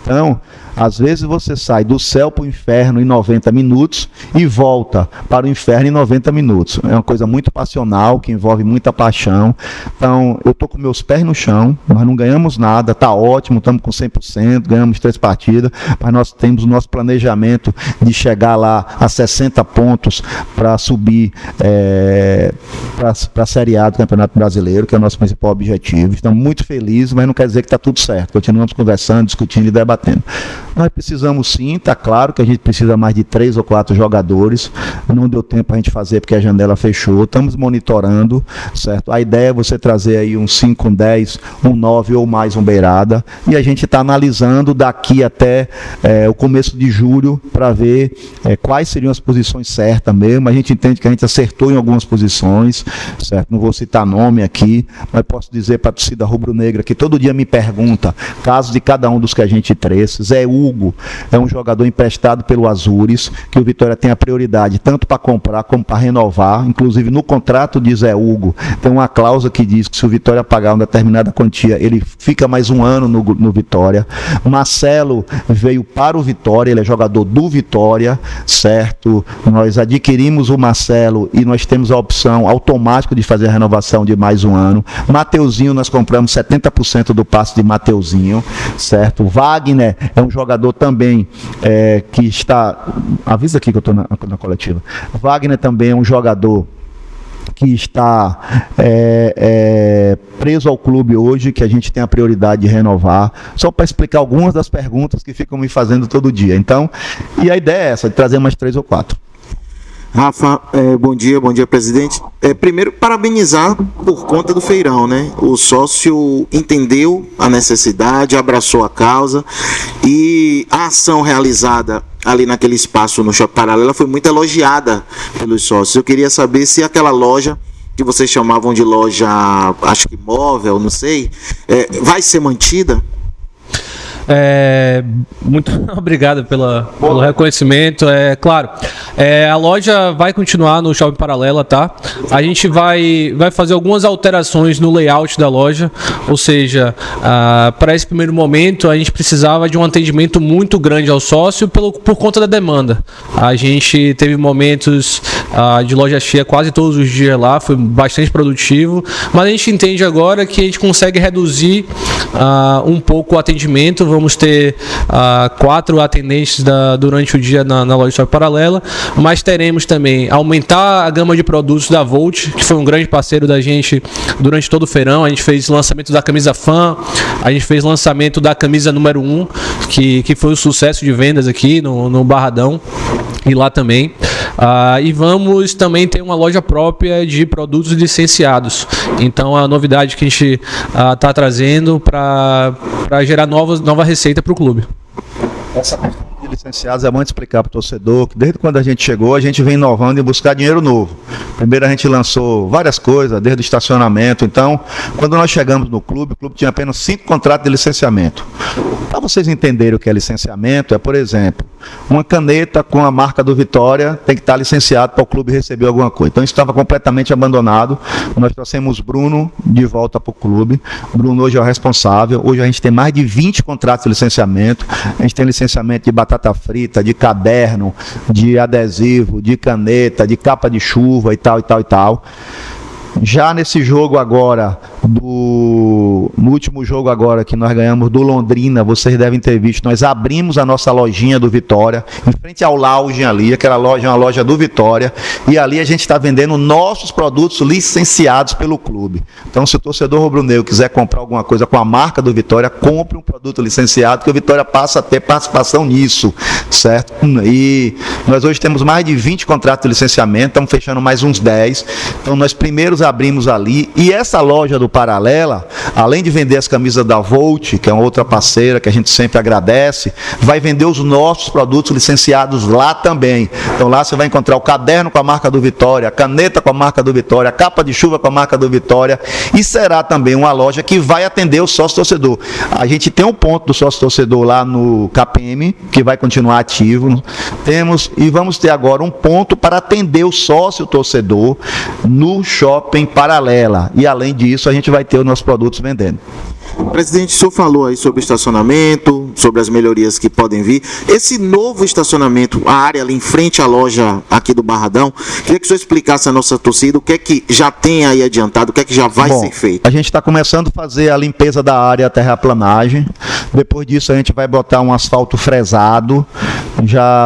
Então, às vezes você sai do céu para o inferno em 90 minutos e volta para o inferno em 90 minutos. É uma coisa muito passional, que envolve muita paixão. Então, eu estou com meus pés no chão, nós não ganhamos nada, está ótimo, estamos com 100%, ganhamos 3 partidas, mas nós temos o nosso planejamento de chegar lá a 60 pontos para subir para a Série A do Campeonato Brasileiro, que é o nosso principal objetivo. Estamos muito felizes, mas não quer dizer que está tudo certo. Continuamos conversando, discutindo e debatendo. Nós precisamos sim, está claro que a gente precisa mais de 3 ou 4 jogadores, não deu tempo a gente fazer porque a janela fechou, estamos monitorando, certo? A ideia é você trazer aí um 5, um 10, um 9 ou mais um beirada, e a gente está analisando daqui até o começo de julho para ver quais seriam as posições certas mesmo. A gente entende que a gente acertou em algumas posições, certo? Não vou citar nome aqui, mas posso dizer para a torcida rubro-negra que todo dia me pergunta casos de cada um dos que a gente trouxe. Zé Hugo é um jogador emprestado pelo Azures, que o Vitória tem a prioridade tanto para comprar como para renovar. Inclusive no contrato de Zé Hugo tem uma cláusula que diz que se o Vitória pagar uma determinada quantia, ele fica mais um ano no Vitória. Marcelo veio para o Vitória, ele é jogador do Vitória, certo? Nós adquirimos o Marcelo e nós temos a opção automática de fazer a renovação de mais um ano. Mateuzinho, nós compramos 70% do passe de Mateuzinho, certo? Wagner é um jogador também que está... Avisa aqui que eu estou na coletiva. Wagner também é um jogador que está preso ao clube hoje, que a gente tem a prioridade de renovar, só para explicar algumas das perguntas que ficam me fazendo todo dia. Então, e a ideia é essa, de trazer mais 3 ou 4. Rafa, bom dia, presidente. Primeiro, parabenizar por conta do feirão, né? O sócio entendeu a necessidade, abraçou a causa, e a ação realizada ali naquele espaço no Shopping Paralela foi muito elogiada pelos sócios. Eu queria saber se aquela loja, que vocês chamavam de loja, acho que móvel, não sei, vai ser mantida? Muito obrigado pelo reconhecimento. Claro, a loja vai continuar no Shopping Paralela, tá? A gente vai fazer algumas alterações no layout da loja, ou seja, para esse primeiro momento a gente precisava de um atendimento muito grande ao sócio por conta da demanda. A gente teve momentos de loja cheia quase todos os dias lá, foi bastante produtivo, mas a gente entende agora que a gente consegue reduzir um pouco o atendimento. Vamos ter 4 atendentes durante o dia na loja Shopping Paralela, mas teremos também aumentar a gama de produtos da Volt, que foi um grande parceiro da gente durante todo o feirão. A gente fez lançamento da camisa fã, a gente fez lançamento da camisa número 1, que foi um sucesso de vendas aqui no Barradão e lá também. E vamos também ter uma loja própria de produtos licenciados. Então, a novidade que a gente está trazendo para gerar nova receita para o clube. Essa questão de licenciados é bom explicar para o torcedor que desde quando a gente chegou, a gente vem inovando em buscar dinheiro novo. Primeiro a gente lançou várias coisas, desde o estacionamento. Então, quando nós chegamos no clube, o clube tinha apenas 5 contratos de licenciamento. Para vocês entenderem o que é licenciamento, por exemplo, uma caneta com a marca do Vitória tem que estar licenciado para o clube receber alguma coisa. Então isso estava completamente abandonado. Nós trouxemos Bruno de volta para o clube. Bruno hoje é o responsável. Hoje a gente tem mais de 20 contratos de licenciamento. A gente tem licenciamento de batata frita, de caderno, de adesivo, de caneta, de capa de chuva e tal, e tal, e tal. Já nesse jogo agora, no último jogo agora que nós ganhamos do Londrina, vocês devem ter visto, nós abrimos a nossa lojinha do Vitória, em frente ao lounge ali, aquela loja é uma loja do Vitória, e ali a gente está vendendo nossos produtos licenciados pelo clube. Então, se o torcedor rubro-negro quiser comprar alguma coisa com a marca do Vitória, compre um produto licenciado, que o Vitória passa a ter participação nisso, certo? E Nós hoje temos mais de 20 contratos de licenciamento, estamos fechando mais uns 10. Então nós primeiros abrimos ali, e essa loja do Paralela, além de vender as camisas da Volt, que é uma outra parceira que a gente sempre agradece, vai vender os nossos produtos licenciados lá também. Então lá você vai encontrar o caderno com a marca do Vitória, a caneta com a marca do Vitória, a capa de chuva com a marca do Vitória, e será também uma loja que vai atender o sócio-torcedor. A gente tem um ponto do sócio-torcedor lá no KPM, que vai continuar ativo. Temos e vamos ter agora um ponto para atender o sócio-torcedor no Shopping Paralela. E além disso, a gente vai ter os nossos produtos vendendo. Presidente, o senhor falou aí sobre estacionamento, sobre as melhorias que podem vir. Esse novo estacionamento, a área ali em frente à loja aqui do Barradão, queria que o senhor explicasse à nossa torcida o que é que já tem aí adiantado, o que é que já vai ser feito. A gente está começando a fazer a limpeza da área, a terraplanagem. Depois disso a gente vai botar um asfalto fresado.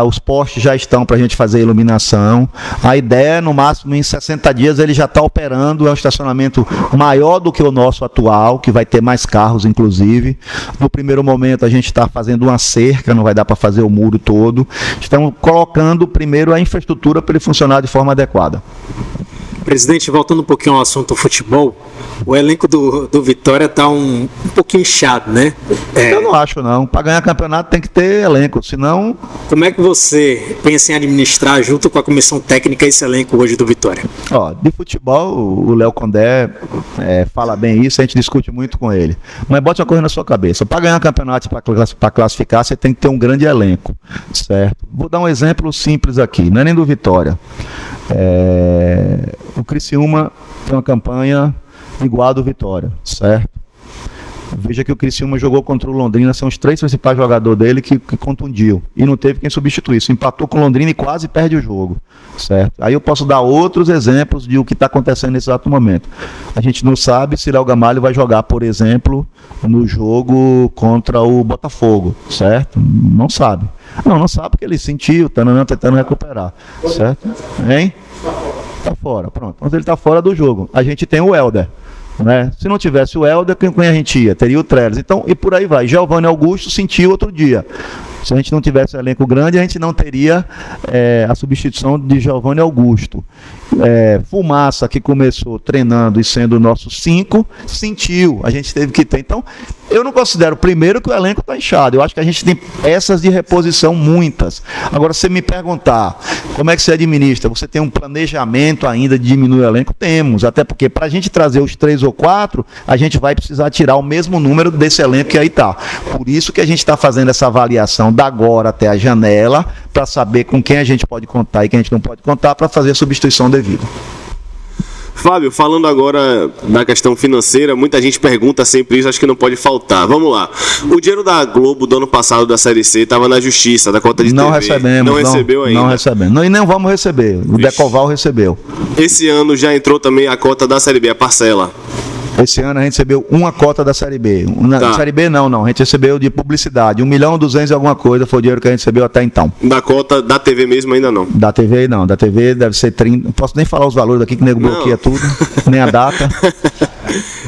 Os postes já estão para a gente fazer a iluminação. A ideia, no máximo em 60 dias, ele já está operando. É um estacionamento maior do que o nosso atual, que vai ter mais carros, inclusive. No primeiro momento, a gente está fazendo uma cerca, não vai dar para fazer o muro todo. Estamos colocando primeiro a infraestrutura para ele funcionar de forma adequada. Presidente, voltando um pouquinho ao assunto futebol, o elenco do Vitória está um pouquinho inchado, né? Eu não acho, não. Para ganhar campeonato tem que ter elenco, senão... Como é que você pensa em administrar, junto com a comissão técnica, esse elenco hoje do Vitória? De futebol, o Léo Condé fala bem isso, a gente discute muito com ele. Mas bote uma coisa na sua cabeça. Para ganhar campeonato, para classificar, você tem que ter um grande elenco, certo? Vou dar um exemplo simples aqui, não é nem do Vitória. O Criciúma tem uma campanha igual a do Vitória, certo? Veja que o Criciúma jogou contra o Londrina, são os 3 principais jogadores dele que contundiu, e não teve quem substituísse, empatou com o Londrina e quase perde o jogo, certo? Aí eu posso dar outros exemplos de o que está acontecendo nesse exato momento. A gente não sabe se Léo Gamalho vai jogar, por exemplo, no jogo contra o Botafogo, certo? Não sabe. Não sabe porque ele sentiu, tá tentando recuperar, certo? Hein? Tá fora, pronto. Mas ele tá fora do jogo. A gente tem o Helder, né? Se não tivesse o Helder, quem a gente ia? Teria o Trellis. Então, e por aí vai. Giovanni Augusto sentiu outro dia. Se a gente não tivesse um elenco grande, a gente não teria a substituição de Giovanni Augusto. Fumaça, que começou treinando e sendo o nosso 5, sentiu, a gente teve que ter. Então, eu não considero, primeiro, que o elenco está inchado. Eu acho que a gente tem peças de reposição muitas. Agora, se você me perguntar como é que você administra, você tem um planejamento ainda de diminuir o elenco? Temos, até porque para a gente trazer os 3 ou 4, a gente vai precisar tirar o mesmo número desse elenco que aí está. Por isso que a gente está fazendo essa avaliação da agora até a janela, para saber com quem a gente pode contar e quem a gente não pode contar, para fazer a substituição devida. Fábio, falando agora da questão financeira, muita gente pergunta sempre isso, acho que não pode faltar. Vamos lá. O dinheiro da Globo do ano passado da Série C estava na Justiça, da cota de não TV. Recebemos, não recebeu ainda. Não recebemos. E nem vamos receber. O Decoval recebeu. Esse ano já entrou também a cota da Série B, a parcela. Esse ano a gente recebeu uma cota da Série B. Na Série B não. A gente recebeu de publicidade. 1.200.000 e alguma coisa foi o dinheiro que a gente recebeu até então. Da cota da TV mesmo ainda não? Da TV não. Da TV deve ser 30. Não posso nem falar os valores daqui que o nego bloqueia tudo. Nem a data.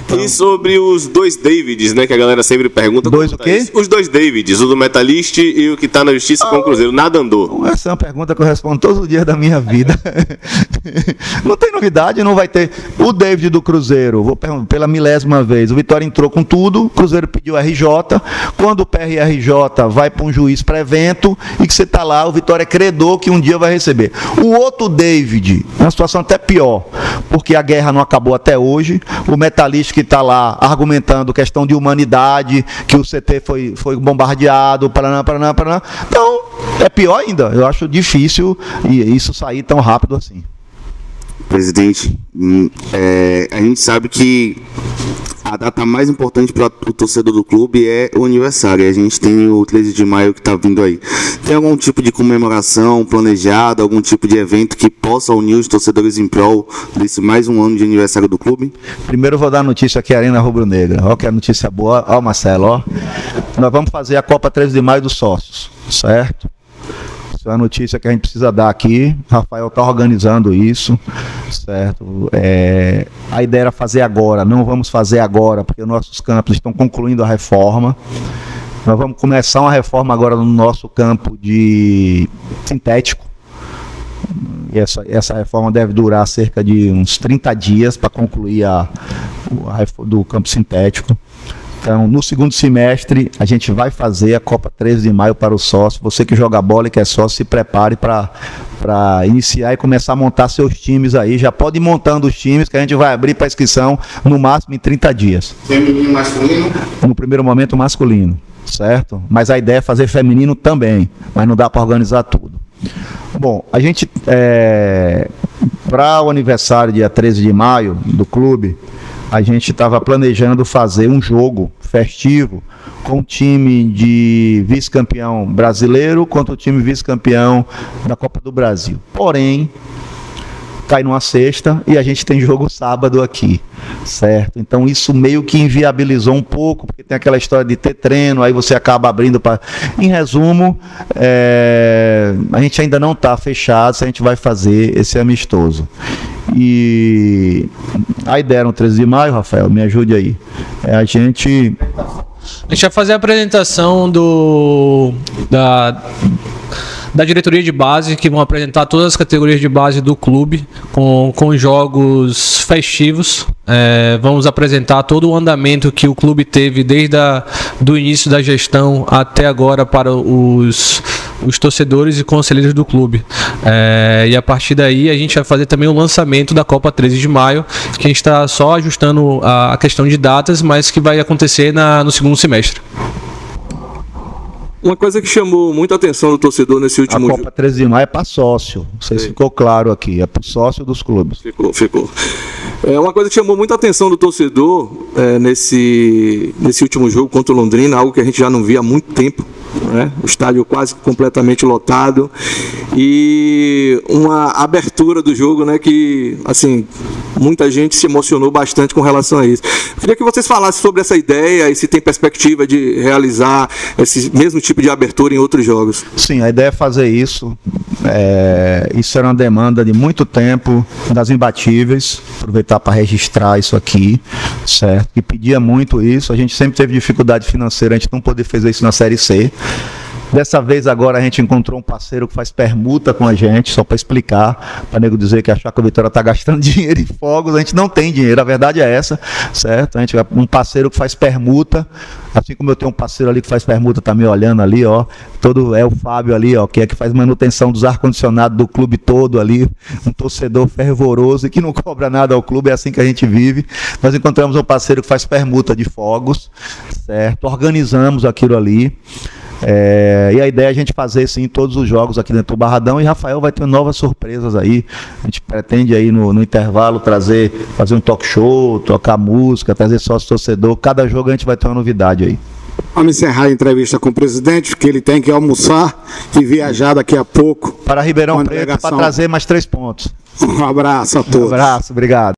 Então... E sobre os 2 Davids, né? Que a galera sempre pergunta. O quê? Os 2 Davids, o do Metalist e o que tá na Justiça com o Cruzeiro. Nada andou. Essa é uma pergunta que eu respondo todos os dias da minha vida. Não tem novidade, não vai ter. O David do Cruzeiro, vou perguntar pela 1000ª vez. O Vitória entrou com tudo, o Cruzeiro pediu RJ. Quando o PRRJ vai para um juiz para evento e que você tá lá, o Vitória é credor que um dia vai receber. O outro David, uma situação até pior, porque a guerra não acabou até hoje. O Metalista que está lá argumentando questão de humanidade, que o CT foi bombardeado, paraná. Então, é pior ainda. Eu acho difícil isso sair tão rápido assim. Presidente, a gente sabe que a data mais importante para o torcedor do clube é o aniversário. A gente tem o 13 de maio que está vindo aí. Tem algum tipo de comemoração planejada, algum tipo de evento que possa unir os torcedores em prol desse mais um ano de aniversário do clube? Primeiro eu vou dar a notícia aqui, Arena Rubro-Negra. Olha que notícia boa. Olha, Marcelo, ó. Nós vamos fazer a Copa 13 de maio dos sócios, certo? Essa é a notícia que a gente precisa dar aqui. Rafael está organizando isso, certo? A ideia era fazer agora, não vamos fazer agora, porque nossos campos estão concluindo a reforma. Nós vamos começar uma reforma agora no nosso campo de sintético, E essa reforma deve durar cerca de uns 30 dias para concluir do campo sintético. Então, no segundo semestre, a gente vai fazer a Copa 13 de Maio para o sócio. Você que joga bola e que é sócio, se prepare para iniciar e começar a montar seus times aí. Já pode ir montando os times, que a gente vai abrir para inscrição no máximo em 30 dias. Feminino e masculino? No primeiro momento, masculino, certo? Mas a ideia é fazer feminino também, mas não dá para organizar tudo. Bom, a gente, para o aniversário, dia 13 de maio, do clube, a gente estava planejando fazer um jogo festivo com o time de vice-campeão brasileiro contra o time vice-campeão da Copa do Brasil. Porém, cai numa sexta e a gente tem jogo sábado aqui, certo? Então isso meio que inviabilizou um pouco, porque tem aquela história de ter treino, aí você acaba abrindo para... Em resumo, a gente ainda não está fechado se a gente vai fazer esse amistoso. E a ideia era no 13 de maio, Rafael, me ajude aí. A gente vai fazer a apresentação da diretoria de base, que vão apresentar todas as categorias de base do clube com jogos festivos. Vamos apresentar todo o andamento que o clube teve desde do início da gestão até agora para os torcedores e conselheiros do clube. E a partir daí a gente vai fazer também o lançamento da Copa 13 de Maio, que a gente está só ajustando a questão de datas, mas que vai acontecer no segundo semestre. Uma coisa que chamou muita atenção do torcedor nesse último jogo. A Copa 13 de Maio é para sócio. Não sei se ficou claro aqui. É para o sócio dos clubes. Ficou. Uma coisa que chamou muita atenção do torcedor nesse último jogo contra o Londrina, algo que a gente já não via há muito tempo. O estádio quase completamente lotado e uma abertura do jogo, que assim, muita gente se emocionou bastante com relação a isso. Eu queria que vocês falassem sobre essa ideia e se tem perspectiva de realizar esse mesmo tipo de abertura em outros jogos. Sim, a ideia é fazer isso. Isso era uma demanda de muito tempo das imbatíveis, aproveitar para registrar isso aqui, certo? Que pedia muito isso. A gente sempre teve dificuldade financeira, a gente não poder fazer isso na Série C. Dessa vez agora a gente encontrou um parceiro que faz permuta com a gente, só para explicar, para nego dizer que achar que a Vitória está gastando dinheiro em fogos. A gente não tem dinheiro, a verdade é essa, certo? A gente é um parceiro que faz permuta, assim como eu tenho um parceiro ali que faz permuta, tá me olhando ali, ó, é o Fábio ali, ó, que é que faz manutenção dos ar-condicionados do clube todo ali, um torcedor fervoroso e que não cobra nada ao clube, é assim que a gente vive. Nós encontramos um parceiro que faz permuta de fogos, certo? Organizamos aquilo ali. E a ideia é a gente fazer sim todos os jogos aqui dentro do Barradão, e Rafael vai ter novas surpresas aí. A gente pretende aí no intervalo fazer um talk show, tocar música, trazer sócio torcedor. Cada jogo a gente vai ter uma novidade aí. Vamos encerrar a entrevista com o presidente, porque ele tem que almoçar e viajar daqui a pouco para Ribeirão Preto para trazer mais 3 pontos. Um abraço a todos. Um abraço, obrigado.